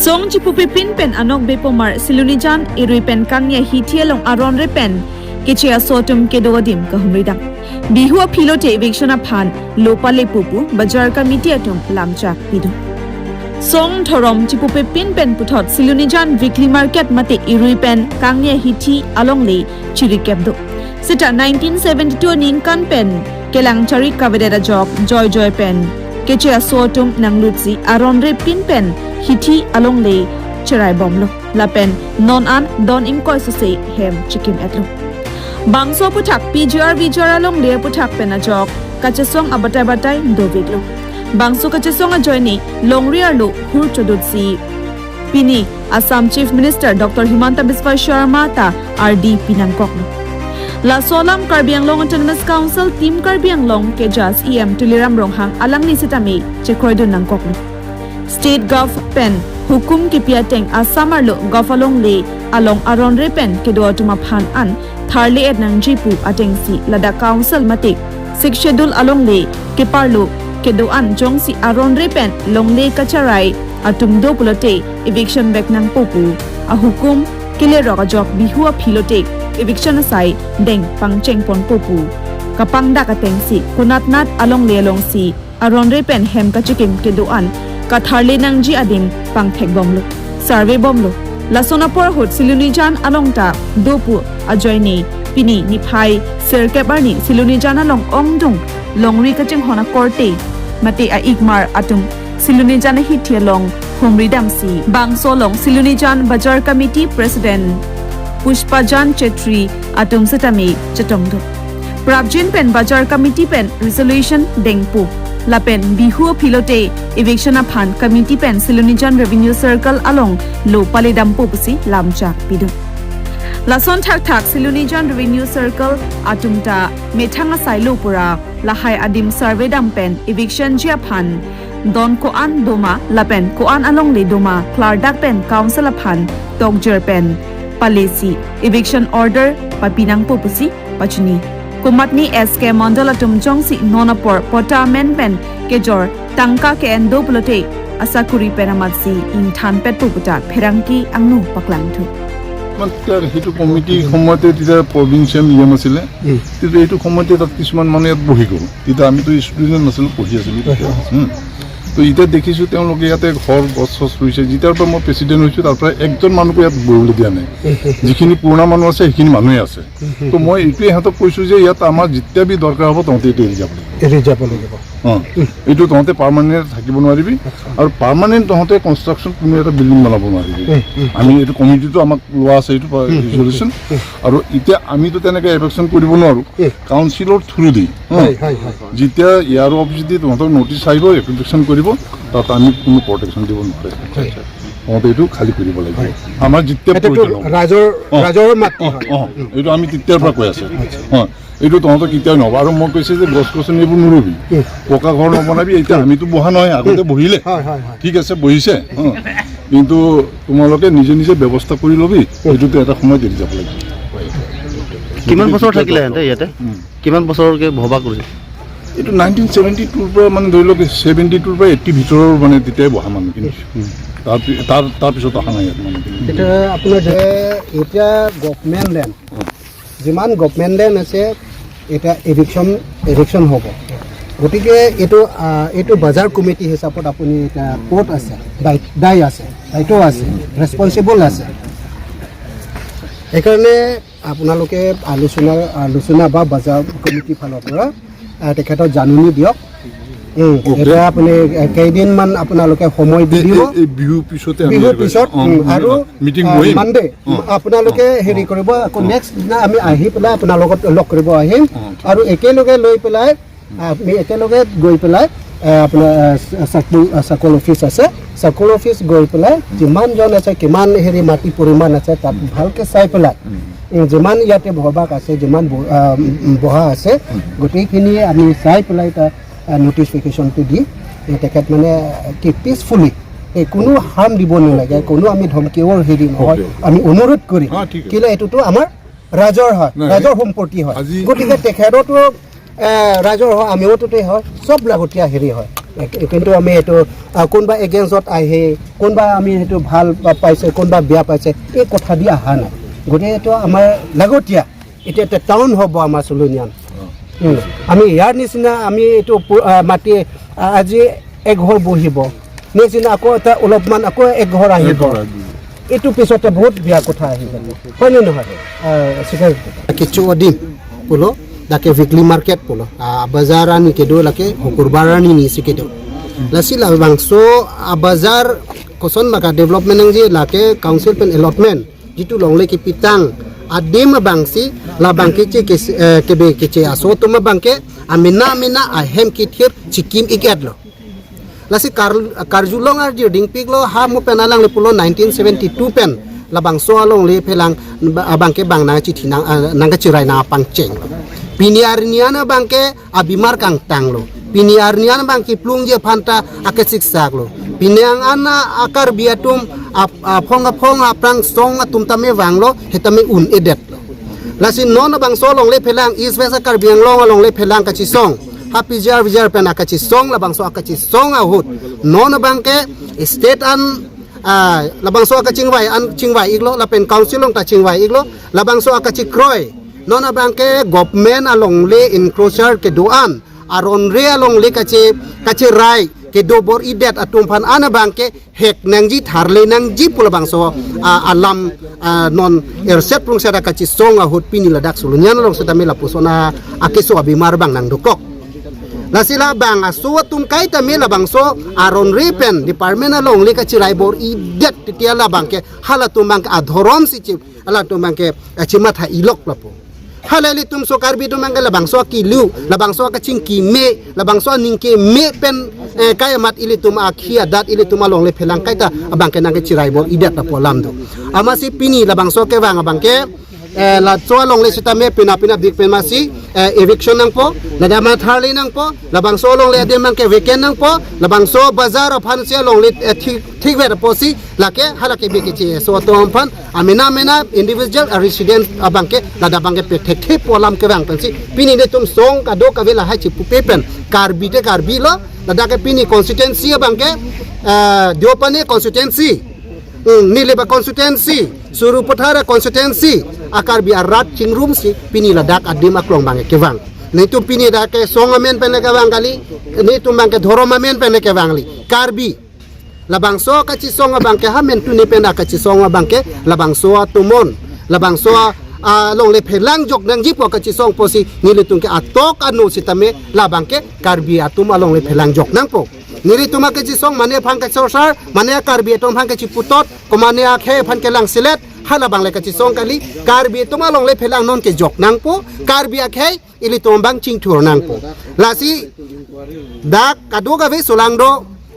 Song chipupi pin pen anok bepomar silunijan irui pen kangya hitielong aron re pen kichia sotum kedodim kahumridang bihua philote eviction phan lopale pupu bajar committee atum lamcha pidu Song thorom chipupi pin pen puthot silunijan weekly market mate irui pen kangya hiti along le chirikebdo sita 1972 nin kan pen kelang chari kavedera job joy pen kichia sotum nanglutsi aron re pin pen hiti along le cherai bomlo la pen non an don imkoi se hem chikim etlo bangso puthak pgr vjr along le puthak pen ajok kachesong abatai doviglo bangso kachesong ajoini longriar lo hur chodutsi pini Assam Chief Minister Dr. Himanta Biswa Sharma ta RD Pinangkok La Solam Karbi Anglong Autonomous Council Team Karbi Anglong ke jas EM Tuliram Ronghang alang ni sitami chekroido nangkok State Gov Pen Hukum Kipia Teng Asamar lo Gofalong le along aron re pen kedo tuma phan an tharle et nang jipu atengsi lada council mate 6 schedule along le keparlo kedo an jongsi aron re pen longle kacharai atum do pulote eviction back nang popu a hukum kile roga jok bihua philote eviction sai deng pangcheng pon popu kapang da ka tengsi kunat nat along le long si aron re pen hem ka chikim kedo an katharle nangji adim pangthek bomlo survey bomlo lasonapor hot silunijan alongta dopu ajoini pini niphai serkebarni silunijan along ongdung longri kacheng hona korte mate a igmar atum silunijan hithialong humridam si bangsolong silunijan bajar committee president pushpajan chetri atum setami chetongdo prabjin pen bajar committee pen resolution dengpu Lapen bihu philote eviction phan committee pen silunijan revenue circle along lo palidam popusi lamcha pidu lason thak silunijan revenue circle atumta methanga sailo pura lahai adim survey dam pen eviction jia phan don ko an doma lapen ko an along le doma clardak pen council phan tokjer pen palesi eviction order papinang popusi pachuni Kumatni SK Mandala Tumjongsi Nonapor Potamen Pen Kejor Tangka ke endo pulote asakuri penamatsi in thanpet puputa pherangki angnu paklangthu মাত্র হেতু committee সময়তে তেতিয়া provincial নিয়ম আছিলে তেতিয়া এইটো সময়তে তাত কিছুমান মানে ইয়াত বহি গ'ল তেতিয়া আমিতো ষ্টুডেণ্ট নাছিলোঁ পঢ়ি আছিলোঁ তো এতিয়া দেখিছোঁ তেওঁলোকে ইয়াতে ঘৰ গছ চছ ৰুইছে যেতিয়াৰ পৰা মই প্ৰেচিডেণ্ট হৈছোঁ তাৰ পৰা একজন মানুহকো ইয়াত বহিবলৈ দিয়া নাই যিখিনি পুৰণা মানুহ আছে সেইখিনি মানুহে আছে তো মই এইটোৱে ইহঁতক কৈছোঁ যে ইয়াত আমাৰ যেতিয়া বি দৰকাৰ হ'ব তহঁতে এইটো এৰি যাব লাগিব এইটো তহঁতে পাৰ্মানেণ্ট থাকিব নোৱাৰিবি আৰু পাৰ্মানেণ্ট তহঁতে কনষ্ট্ৰাকশ্যন কোনো এটা বিল্ডিং বনাব নোৱাৰিবি আমি এইটো কমিটিটো আমাক লোৱা আছে এইটো ৰিজলিউশ্যন আৰু এতিয়া আমিতো তেনেকৈ এফেকশ্যন কৰিব নোৱাৰোঁ কাউন্সিলৰ থ্ৰু দি যেতিয়া ইয়াৰ অফিচ দি তহঁতক নটিচ আহিব এফেকশ্যন কৰিব তাত আমি কোনো প্ৰটেকশ্যন দিব নোৱাৰে তহঁতে এইটো খালী কৰিব লাগিব আমাৰ যেতিয়া এইটো আমি তেতিয়াৰ পৰা কৈ আছোঁ এইটো তহঁতৰ কেতিয়াও নহ'ব আৰু মই কৈছোঁ যে গছ গছনি এইবোৰ নুৰুবি পকা ঘৰ নবনাবি এতিয়া আমিতো বহা নহয় আগতে বহিলে ঠিক আছে বহিছে কিন্তু তোমালোকে নিজে নিজে ব্যৱস্থা কৰি ল'বি এইটোতো এটা সময়ত এৰি যাব লাগিব কিমান বছৰ থাকিলে ইয়াতে কিমান বছৰলৈকে ভবা কৰিছে এইটো 1972ৰ পৰা মানে ধৰি লওক 72ৰ পৰা 80 ভিতৰৰ মানে তেতিয়াই বহা মানুহখিনি তাৰপিছত অহা নাই ইয়াত মানুহখিনি এতিয়া আপোনাৰ এতিয়া গভৰ্ণমেণ্ট লেণ্ড যিমান গভৰ্ণমেণ্ট লেণ্ড আছে এটা এভিকশ্যন হ'ব গতিকে এইটো বজাৰ কমিটি হিচাপত আপুনি এটা কোৰ্ট আছে দায়িত্ব আছে ৰেছপনচিবল আছে সেইকাৰণে আপোনালোকে আলোচনা বা বজাৰ কমিটিৰ ফালৰ পৰা তেখেতক জাননী দিয়ক এতিয়া আপুনি কেইদিনমান আপোনালোকে সময় দি দিব বিহুৰ পিছত আৰু মানডে আপোনালোকে হেৰি কৰিব আকৌ নেক্সট দিনা আমি আহি পেলাই আপোনাৰ লগত লগ কৰিব আহিম আৰু একেলগে লৈ পেলাই আমি একেলগে গৈ পেলাই আপোনাৰ চাৰ্কল অফিচ আছে চাৰ্কল অফিচ গৈ পেলাই যিমানজন আছে কিমান হেৰি মাটি পৰিমাণ আছে তাত ভালকৈ চাই পেলাই যিমান ইয়াতে ভবাক আছে যিমান বহা আছে গোটেইখিনিয়ে আমি চাই পেলাই তাত নটিফিকেশ্যনটো দি তেখেত মানে কি পিচফুলি কোনো হাৰ্ম দিব নালাগে কোনো আমি ধমকিও হেৰি নহয় আমি অনুৰোধ কৰিম কেলৈ এইটোতো আমাৰ ৰাজৰ হয় ৰাজৰ সম্পত্তি হয় গতিকে তেখেততো ৰাজৰ হয় আমিওতো হয় চব লাগতীয়া হেৰি হয় কিন্তু আমি এইটো কোনোবা এগেইনষ্টত আহে কোনোবা আমি সেইটো ভাল পাইছে কোনোবা বেয়া পাইছে এই কথা দি অহা নাই গতিকে এইটো আমাৰ লাগতীয়া এতিয়া এটা টাউন হ'ব আমাৰ চুলুনিয়ান আমি ইয়াৰ নিচিনা আমি এইটো মাটি আজি এঘৰ বহিব নিচিনা আকৌ এটা অলপমান আকৌ একঘৰ আহিব এইটো পিছতে বহুত বেয়া কথা আহি যাব হয়নে নহয় কিছু দিন পুলো laki weekly market pulo bazaran kedo laki hukurbaran ini sikedo lasi la bangso bazar koson maka development nang ji laki council pen allotment jitu longle ki pitang adem bangsi la bangke che kebe ke aso to ma bangke amina ahem kithir chikim iket lo lasi karjulong ar ji ding pik lo ha mo penalang le pulo 1972 pen la bangso along le pelang bangke bang na chi thinang nang chirai na pangcheng piniarniana bangke abimar kang tanglo piniarniana bangki plung je phanta akasik saklo piniang ana akar biatum phong aprang song atum tame wanglo hetame un edet lasin non bang so long le phelang is west akar biang long le phelang kachi song happy jar pen akachi song la bang so akachi song ahut non bangke state an labang so akaching wai iglo la pen council long ta chingwai iglo labang so akachi kroi nona bangke government along le encroacher ke doan aron re along le kache rai ke do bor idet atum phan ana bangke hek nangji tharle nangji pula bangso alam non erset prung sada kachi songa hot pini ladak sulunyan long sedame la pusona akeso abimar bang nang dukok lasila bang asuwa tum kai ta mela bangso aron repen department along le kachi rai bor idet titiala bangke halatum bang adhorom si chi ala tum bangke chimatha ilok lapo halali tum so karbi tum mangala bangso kilu la bangso ka chingki me la bangso ningke me pen kaya mat ili tum akhia dat ili tum along le phelang kaita abangke nang ke chirai bor idet ta polam do amasi pini la bangso ke wang abangke la choa long le sitame pina big pen masi eviction nang po la dama tharli nang po la bangso long le adem nang ke weekend nang po la bangso bazar of hanse long le thik ver posi la ke halake be ke so tom phan amena individual resident abangke la da bangke pe thek polam ke wang pensi pini ne tum song ka do ka vela ha chi pu pen karbi lo la da ke pini constituency abangke diopane constituency nileba constituency surupatara constituency akar bi arat chingrum si pini ladak adim aklong bange kewang ni tu pini da ke songamen pen ke wang kali ni tu bangke dhoromamen pen ke wang li karbi labangso ka chi songa bangke ha men tu ni pen ka chi songa bangke labangso tumon labangso long le phelang jok nang jipo ka chi song posi nile tung ke atok anu sitame labangke karbi atum along le phelang jok nang po niri tuma ke chi song mane phang ka sorsar mane karbi tom phang ka chi putot ko mane akhe phan ke lang silet hala bang le ka chi song kali karbi tuma long le phelang non ke jok nang po karbi akhe ili tom bang ching thur nang po lasi dak kadu ka ve solang do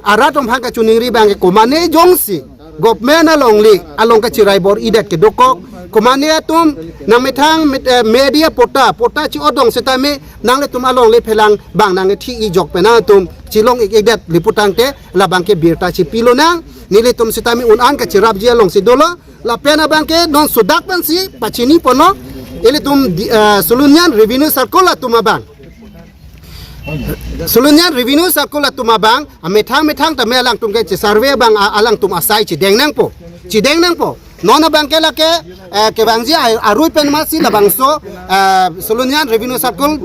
ara tom phang ka chuningri bang ko mane jongsi government along ka chirai bor idet ke dokok komane atum nang methang media pota chi odong setame nang le tum along le phelang bang nang thi i jok pena tum chilong idet liputang te la bangke birta chi pilo nang nile tum setame unan ka chirab ji along sidolo la pena bangke non sudak pan si pachini pono ele tum sulunyan revenue circle atuma bang sulunyan revenue circle atuma bang methang ta me alang tum ke survey bang alang tum asai chi deng nang po nona bangke lake ke bangji arui pen masi la bangso sulunyan revenue circle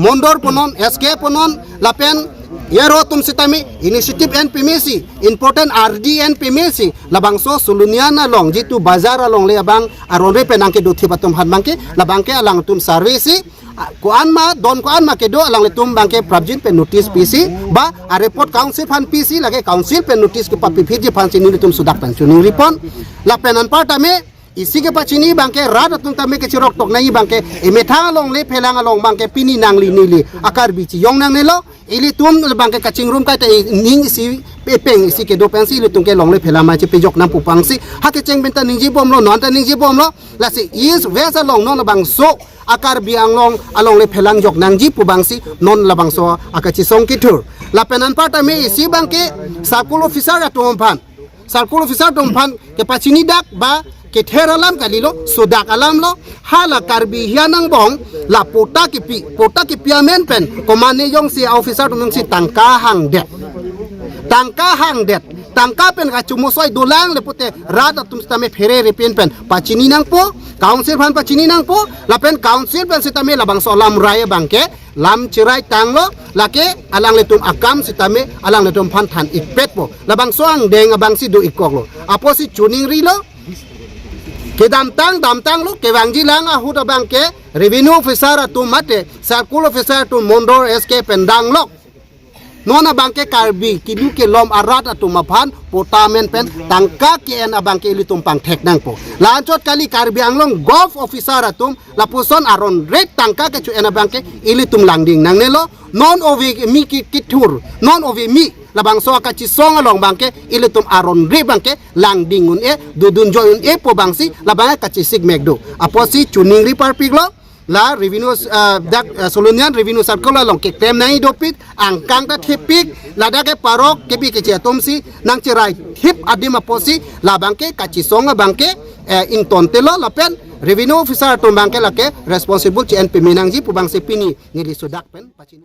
mondor ponon sk ponon lapen yero tum sitami initiative npmc important rd npmc la bangso sulunyan along jitu bazar along le bang aron re penang ke duthi batum han bangke la bangke alang tum service ko anma ke do alang le tum bangke prabjin pe notice pc ba a report council fan pc lage council pe notice ke papi phiji fan chini tum sudak pan chuni report la penan partame isi ke pachini bangke rad tum tame ke chirok tok nai bangke emethang along le phelang along bangke pini nangli nili akar bichi yong nang nelo ili tum bangke kaching room ka te ning isi pepeng isi ke do pensi le tum ke long le phelama che pejok nam pupangsi ha ke cheng benta ningji bom lo non ta ningji bom lo la se is west along non bang so akar biang long along le phelang jok nangji pubangsi non labang so akachi song ki thur la penan partame isi bangke circle officer atom phan circle officer tum phan ke pachini dak ba ke ther alam kalilo sudak alam lo hala karbi hianang bong la pota ki piamen pen komane yong si officer tum si tangka hang det tangka pen ka chumo soi dolang le pute rada tum stame phere repen pen pachini nang po council phan pachini nang po la pen council pen sitame labang so lam raya bangke lam chirai tanglo lake alang le tum akam sitame alang le tum phan than ikpet po labang so ang deng abang si do ikoklo apo si chuning ri lo ke dam tang lo ke wangji lang a huda bangke revenue officer tum mate circle officer tum mondor sk pendang lo nona bangke karbi kidu ke lom arat atu maphan potamen pen tangka ke en abangke ilitum pang thek nang po lanchot kali karbi anglong golf officer atum lapuson aron red tangka ke chu en abangke ilitum langding nang nelo non ovi mi kitur non ovi mi labang so ka chi song along bangke ilitum aron re bangke langding un e dudun joyun e po bangsi labang ka chi sig megdo aposi chuning ri parpiglo la revenue solonian revenue circle long ke tem nai dopit angkang ta thipik la da ke parok ke bi ke che tomsi nang chirai thip adima posi la bangke kachi songa bangke in tontelo la pen revenue officer to bangke la ke responsible chen pe minangji pu bangse pini ngili sudak pen pachini